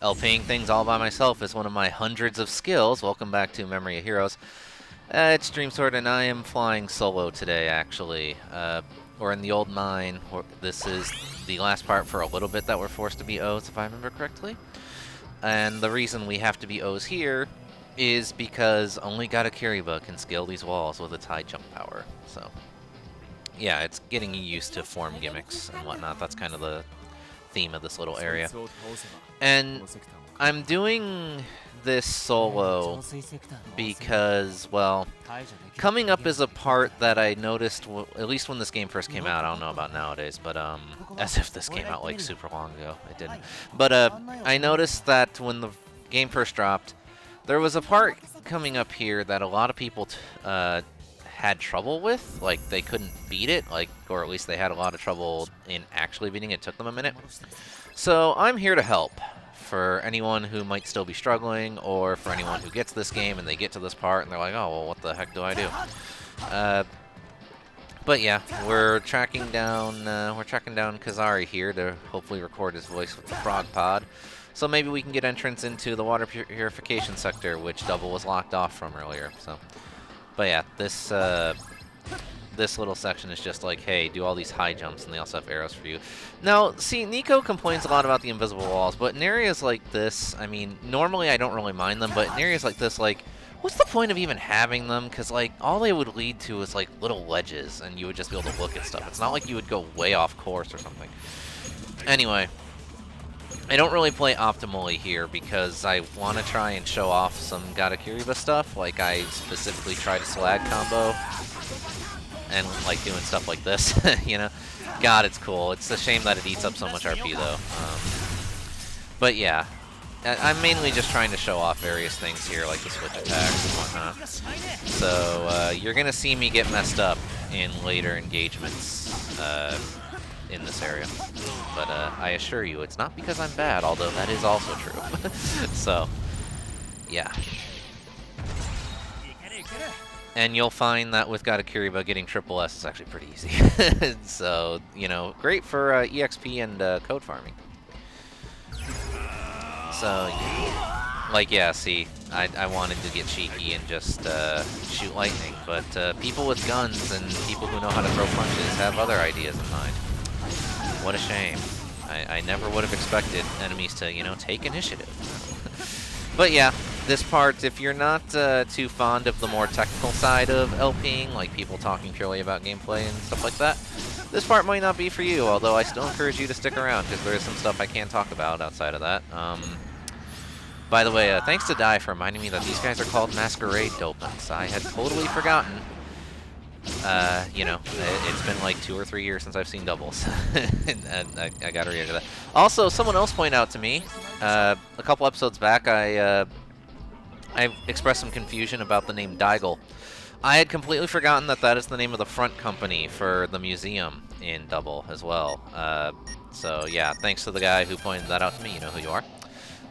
LPing things all by myself is one of my hundreds of skills. Welcome back to Memory of Heroes. It's Dreamsword, and I am flying solo today, actually. We're in the old mine. This is the last part for a little bit that we're forced to be O's, if I remember correctly. And the reason we have to be O's here is because only Katakiriba can scale these walls with its high jump power. So, yeah, it's getting you used to form gimmicks and whatnot. That's kind of the theme of this little area. And I'm doing this solo because, well, coming up is a part that I noticed, at least when this game first came out. I don't know about nowadays, but as if this came out like super long ago. It didn't. But I noticed that when the game first dropped, there was a part coming up here that a lot of people had trouble with. Like, they couldn't beat it, like, or at least they had a lot of trouble in actually beating it. It took them a minute. So I'm here to help for anyone who might still be struggling, or for anyone who gets this game and they get to this part and they're like, oh, well, what the heck do I do? But yeah, we're tracking down Kazari here to hopefully record his voice with the frog pod. So maybe we can get entrance into the water purification sector, which Double was locked off from earlier. So, but yeah, this little section is just like, hey, do all these high jumps, and they also have arrows for you. Now, see, Nico complains a lot about the invisible walls, but in areas like this, I mean, normally I don't really mind them, but in areas like this, like, what's the point of even having them? Because, like, all they would lead to is, like, little ledges, and you would just be able to look at stuff. It's not like you would go way off course or something. Anyway, I don't really play optimally here because I want to try and show off some Katakiriba stuff. Like, I specifically try to slag combo and like doing stuff like this, you know. God, it's cool. It's a shame that it eats up so much RP though. But yeah, I'm mainly just trying to show off various things here, like the switch attacks and whatnot. So you're gonna see me get messed up in later engagements in this area. But I assure you, it's not because I'm bad, although that is also true. So, yeah. And you'll find that with Katakiriba, getting triple S is actually pretty easy. So, you know, great for EXP and code farming. So, like, yeah, see, I wanted to get cheeky and just shoot lightning, but people with guns and people who know how to throw punches have other ideas in mind. What a shame. I never would have expected enemies to, you know, take initiative. But yeah, this part, if you're not too fond of the more technical side of LPing, like people talking purely about gameplay and stuff like that, this part might not be for you, although I still encourage you to stick around, because there is some stuff I can talk about outside of that. By the way, thanks to Dai for reminding me that these guys are called Masquerade Dopants. I had totally forgotten. You know, it's been like 2 or 3 years since I've seen doubles. And I gotta react to that. Also, someone else pointed out to me, a couple episodes back, I expressed some confusion about the name Daigle. I had completely forgotten that that is the name of the front company for the museum in Double as well. So yeah, thanks to the guy who pointed that out to me. You know who you are.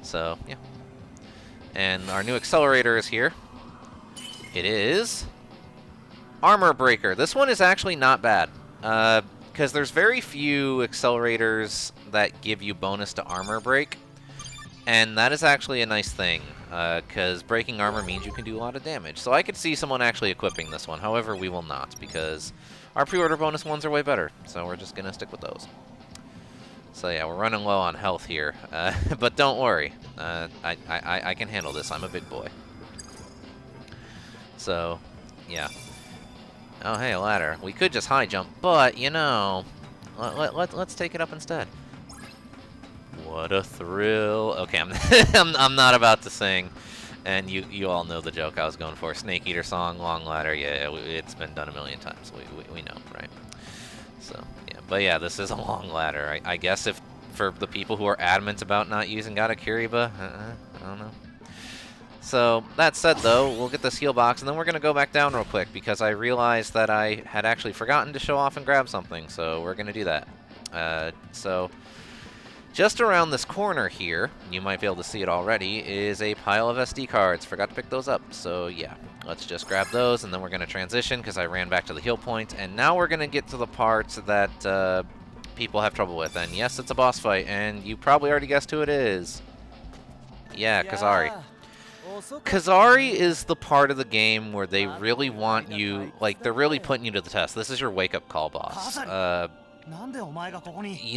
So yeah. And our new accelerator is here. It is Armor Breaker. This one is actually not bad, because there's very few accelerators that give you bonus to armor break, and that is actually a nice thing, because breaking armor means you can do a lot of damage. So I could see someone actually equipping this one. However, we will not, because our pre-order bonus ones are way better, so we're just going to stick with those. So yeah, we're running low on health here, but don't worry. I can handle this. I'm a big boy. So, yeah. Oh, hey, a ladder. We could just high jump, but, you know, let's take it up instead. What a thrill. Okay, I'm not about to sing, and you all know the joke I was going for. Snake Eater song, long ladder. Yeah, it's been done a million times. We know, right? So, yeah. But yeah, this is a long ladder. I guess if for the people who are adamant about not using Katakiriba, I don't know. So, that said, though, we'll get this heal box, and then we're going to go back down real quick, because I realized that I had actually forgotten to show off and grab something, so we're going to do that. So, just around this corner here, you might be able to see it already, is a pile of SD cards. Forgot to pick those up, so yeah. Let's just grab those, and then we're going to transition, because I ran back to the heal point, and now we're going to get to the parts that people have trouble with. And yes, it's a boss fight, and you probably already guessed who it is. Yeah, Kazari. Kazari is the part of the game where they really want you, like, they're really putting you to the test. This is your wake-up call boss.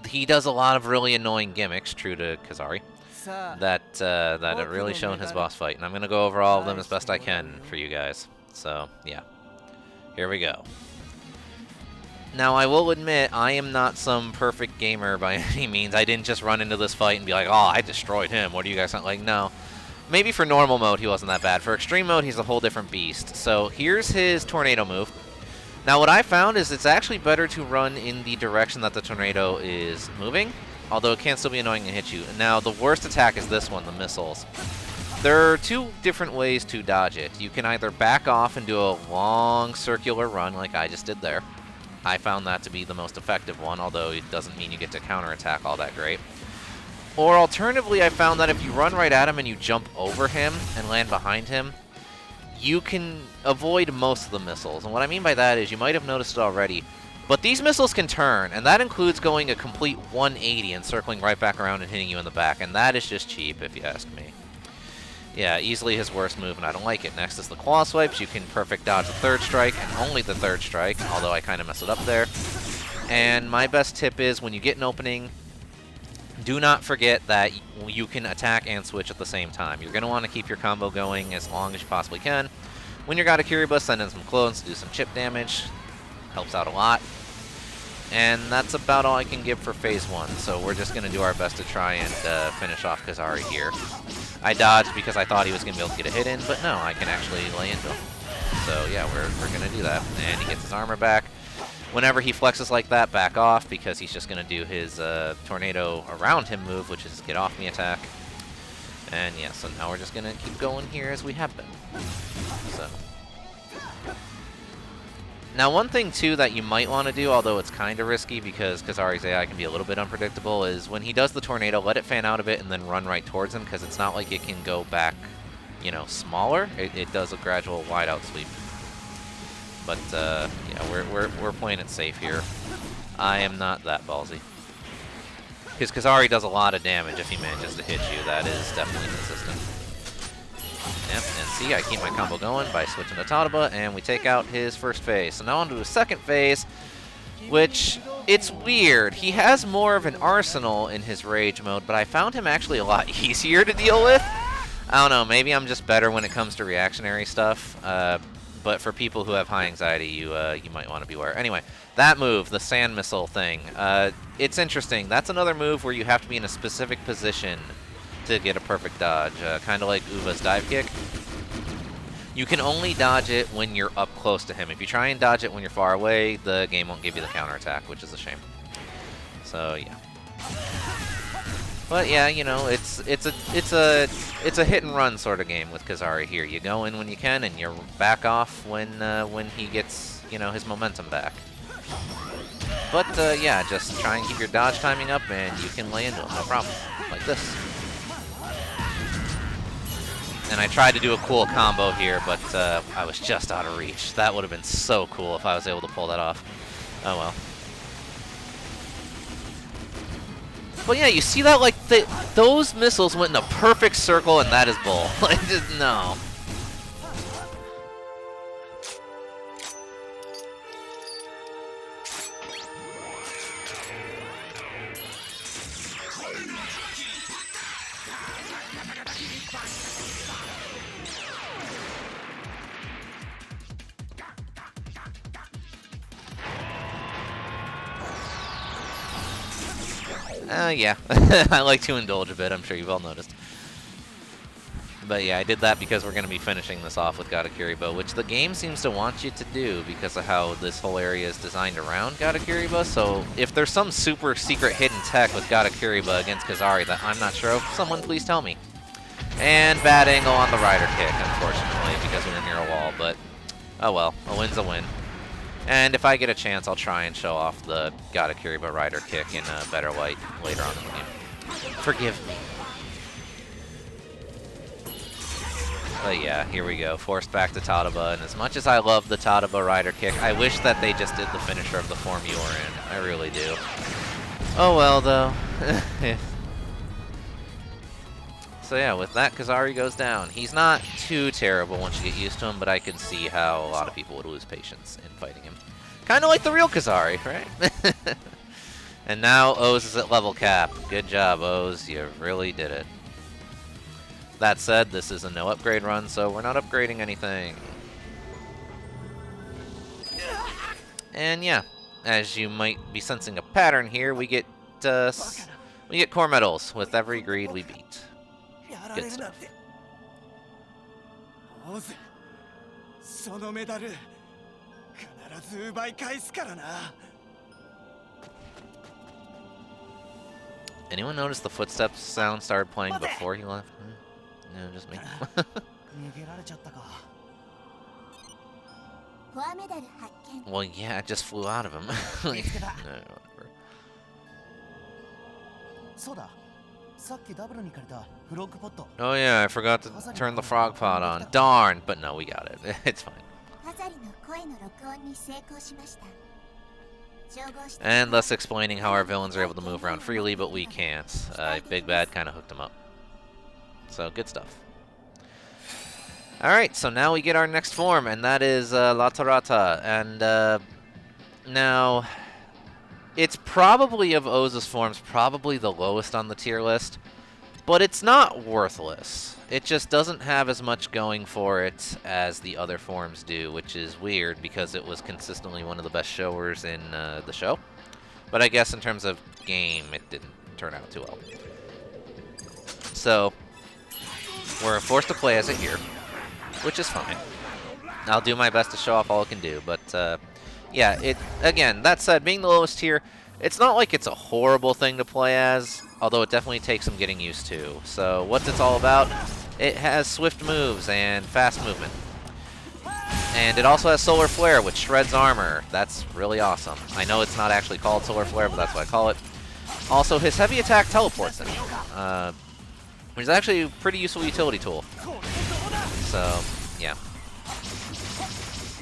He does a lot of really annoying gimmicks, true to Kazari, that have really shown his boss fight. And I'm going to go over all of them as best I can for you guys. So, yeah. Here we go. Now, I will admit, I am not some perfect gamer by any means. I didn't just run into this fight and be like, oh, I destroyed him. What do you guys think? Like, no. Maybe for normal mode, he wasn't that bad. For extreme mode, he's a whole different beast. So here's his tornado move. Now, what I found is it's actually better to run in the direction that the tornado is moving, although it can still be annoying and hit you. Now, the worst attack is this one, the missiles. There are two different ways to dodge it. You can either back off and do a long circular run like I just did there. I found that to be the most effective one, although it doesn't mean you get to counterattack all that great. Or alternatively, I found that if you run right at him and you jump over him and land behind him, you can avoid most of the missiles. And what I mean by that is, you might have noticed it already, but these missiles can turn, and that includes going a complete 180 and circling right back around and hitting you in the back, and that is just cheap, if you ask me. Yeah, easily his worst move, and I don't like it. Next is the claw swipes. You can perfect dodge the third strike, and only the third strike, although I kind of messed it up there. And my best tip is, when you get an opening, do not forget that you can attack and switch at the same time. You're going to want to keep your combo going as long as you possibly can. When you're Katakiri, send in some clones to do some chip damage. Helps out a lot. And that's about all I can give for Phase 1, so we're just going to do our best to try and finish off Kazari here. I dodged because I thought he was going to be able to get a hit in, but no, I can actually lay into him. So yeah, we're going to do that. And he gets his armor back. Whenever he flexes like that, back off, because he's just going to do his tornado around him move, which is get off me attack. And yeah, so now we're just going to keep going here as we have been. So. Now, one thing, too, that you might want to do, although it's kind of risky because Kazari's AI can be a little bit unpredictable, is when he does the tornado, let it fan out a bit and then run right towards him, because it's not like it can go back, you know, smaller. It does a gradual wide-out sweep. But, yeah, we're playing it safe here. I am not that ballsy. Because Kazari does a lot of damage if he manages to hit you. That is definitely consistent. Yep, and see, I keep my combo going by switching to Tadaba, and we take out his first phase. So now on to his second phase, which, it's weird. He has more of an arsenal in his rage mode, but I found him actually a lot easier to deal with. I don't know, maybe I'm just better when it comes to reactionary stuff. But for people who have high anxiety, you might want to beware. Anyway, that move, the sand missile thing, it's interesting. That's another move where you have to be in a specific position to get a perfect dodge, kind of like Uva's dive kick. You can only dodge it when you're up close to him. If you try and dodge it when you're far away, the game won't give you the counterattack, which is a shame. So yeah. But yeah, you know, it's a hit and run sort of game with Kazari here. You go in when you can, and you back off when he gets, you know, his momentum back. But yeah, just try and keep your dodge timing up, and you can lay into him, no problem, like this. And I tried to do a cool combo here, but I was just out of reach. That would have been so cool if I was able to pull that off. Oh well. But yeah, you see that, like, those missiles went in a perfect circle, and that is bull. Like, just, no. Yeah, I like to indulge a bit, I'm sure you've all noticed. But yeah, I did that because we're going to be finishing this off with Katakiri, which the game seems to want you to do because of how this whole area is designed around Katakiri. So if there's some super secret hidden tech with Katakiri against Kazari that I'm not sure of, someone please tell me. And bad angle on the rider kick, unfortunately, because we were near a wall, but oh well, a win's a win. And if I get a chance, I'll try and show off the Katakiri rider kick in a better light later on in the game. Forgive me. But yeah, here we go. Forced back to Tadaba, and as much as I love the Tadaba rider kick, I wish that they just did the finisher of the form you were in. I really do. Oh well, though. So yeah, with that, Kazari goes down. He's not too terrible once you get used to him, but I can see how a lot of people would lose patience in fighting him. Kind of like the real Kazari, right? And now Oz is at level cap. Good job, Oz. You really did it. That said, this is a no upgrade run, so we're not upgrading anything. And yeah, as you might be sensing a pattern here, we get core medals with every greed we beat. Good stuff. Anyone notice the footsteps sound started playing before he left? No, just me. Well, yeah, it just flew out of him. Like, no, whatever. Oh yeah, I forgot to turn the frog pot on. Darn! But no, we got it. It's fine. And thus explaining how our villains are able to move around freely, but we can't. Big Bad kind of hooked them up. So, good stuff. Alright, so now we get our next form, and that is La Tarata. And now, it's probably, of Oz's forms, probably the lowest on the tier list. But it's not worthless. It just doesn't have as much going for it as the other forms do, which is weird because it was consistently one of the best showers in the show. But I guess in terms of game, it didn't turn out too well. So, we're forced to play as it here, which is fine. I'll do my best to show off all it can do, but yeah, again, that said, being the lowest tier, it's not like it's a horrible thing to play as, although it definitely takes some getting used to. So what's it all about? It has swift moves and fast movement. And it also has Solar Flare, which shreds armor. That's really awesome. I know it's not actually called Solar Flare, but that's what I call it. Also, his heavy attack teleports him, which is actually a pretty useful utility tool. So, yeah.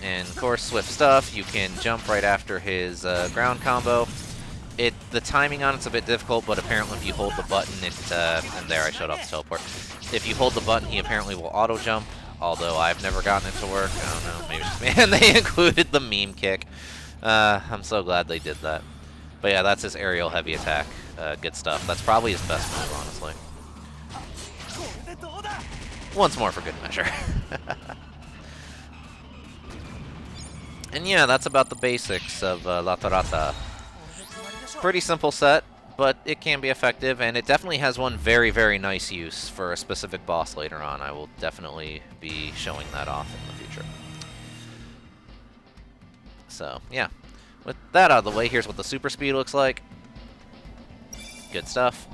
And of course, swift stuff. You can jump right after his ground combo. The timing on it's a bit difficult, but apparently if you hold the button, and there I showed off the teleport. If you hold the button, he apparently will auto jump. Although I've never gotten it to work. I don't know. Maybe it's just me. And they included the meme kick. I'm so glad they did that. But yeah, that's his aerial heavy attack. Good stuff. That's probably his best move, honestly. Once more for good measure. And yeah, that's about the basics of La Tarata. Pretty simple set, but it can be effective, and it definitely has one very, very nice use for a specific boss later on. I will definitely be showing that off in the future. So, yeah. With that out of the way, here's what the super speed looks like. Good stuff.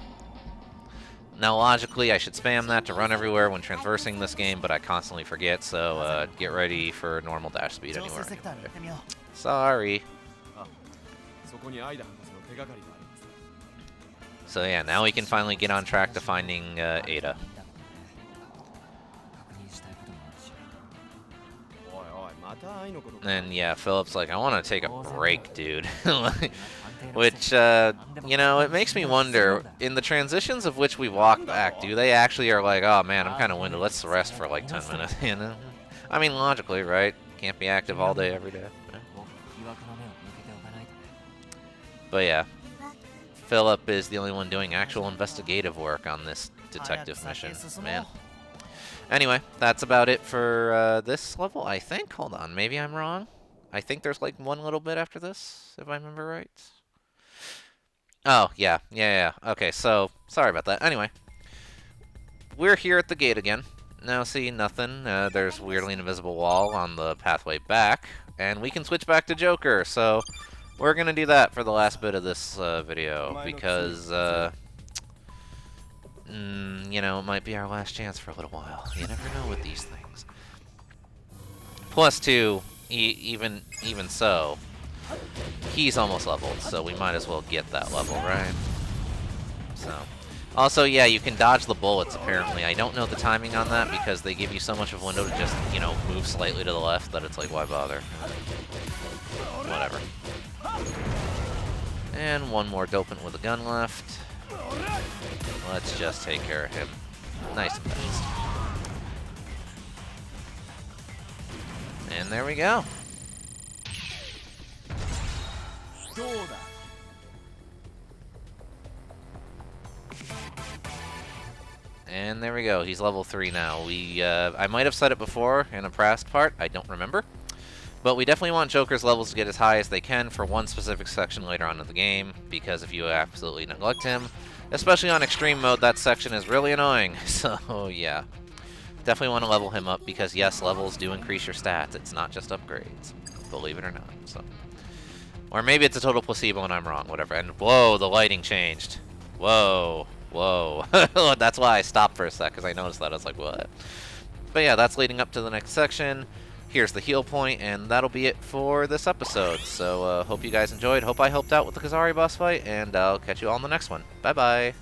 Now, logically, I should spam that to run everywhere when traversing this game, but I constantly forget, so get ready for normal dash speed anywhere. Sorry. So yeah, now we can finally get on track to finding Ada. And yeah, Philip's like, I want to take a break, dude. Which, you know, it makes me wonder, in the transitions of which we walk back, do they actually are like, oh man, I'm kind of winded, let's rest for like 10 minutes, you know? I mean, logically, right? Can't be active all day, every day. But yeah, Philip is the only one doing actual investigative work on this detective mission, man. Anyway, that's about it for this level, I think. Hold on, maybe I'm wrong. I think there's like one little bit after this, if I remember right. Oh, yeah. Okay, so, sorry about that. Anyway, we're here at the gate again. Now, see, nothing. There's weirdly an invisible wall on the pathway back, and we can switch back to Joker, so we're gonna do that for the last bit of this video, because, you know, it might be our last chance for a little while. You never know with these things. Plus, too, even so, he's almost leveled, so we might as well get that level, right? So, also, yeah, you can dodge the bullets, apparently. I don't know the timing on that, because they give you so much of a window to just, you know, move slightly to the left that it's like, why bother? Whatever. And one more dopant with a gun left. Let's just take care of him. Nice and fast. And there we go. And there we go. He's level 3 now. I might have said it before in a past part. I don't remember. But we definitely want Joker's levels to get as high as they can for one specific section later on in the game, because if you absolutely neglect him, especially on extreme mode, that section is really annoying. So yeah, definitely want to level him up, because yes, levels do increase your stats. It's not just upgrades, believe it or not. So, or maybe it's a total placebo and I'm wrong, whatever. And whoa, the lighting changed. Whoa, whoa. That's why I stopped for a sec, because I noticed that. I was like, what? But yeah, that's leading up to the next section. Here's the heal point, and that'll be it for this episode. So, hope you guys enjoyed. Hope I helped out with the Kazari boss fight, and I'll catch you all in the next one. Bye-bye.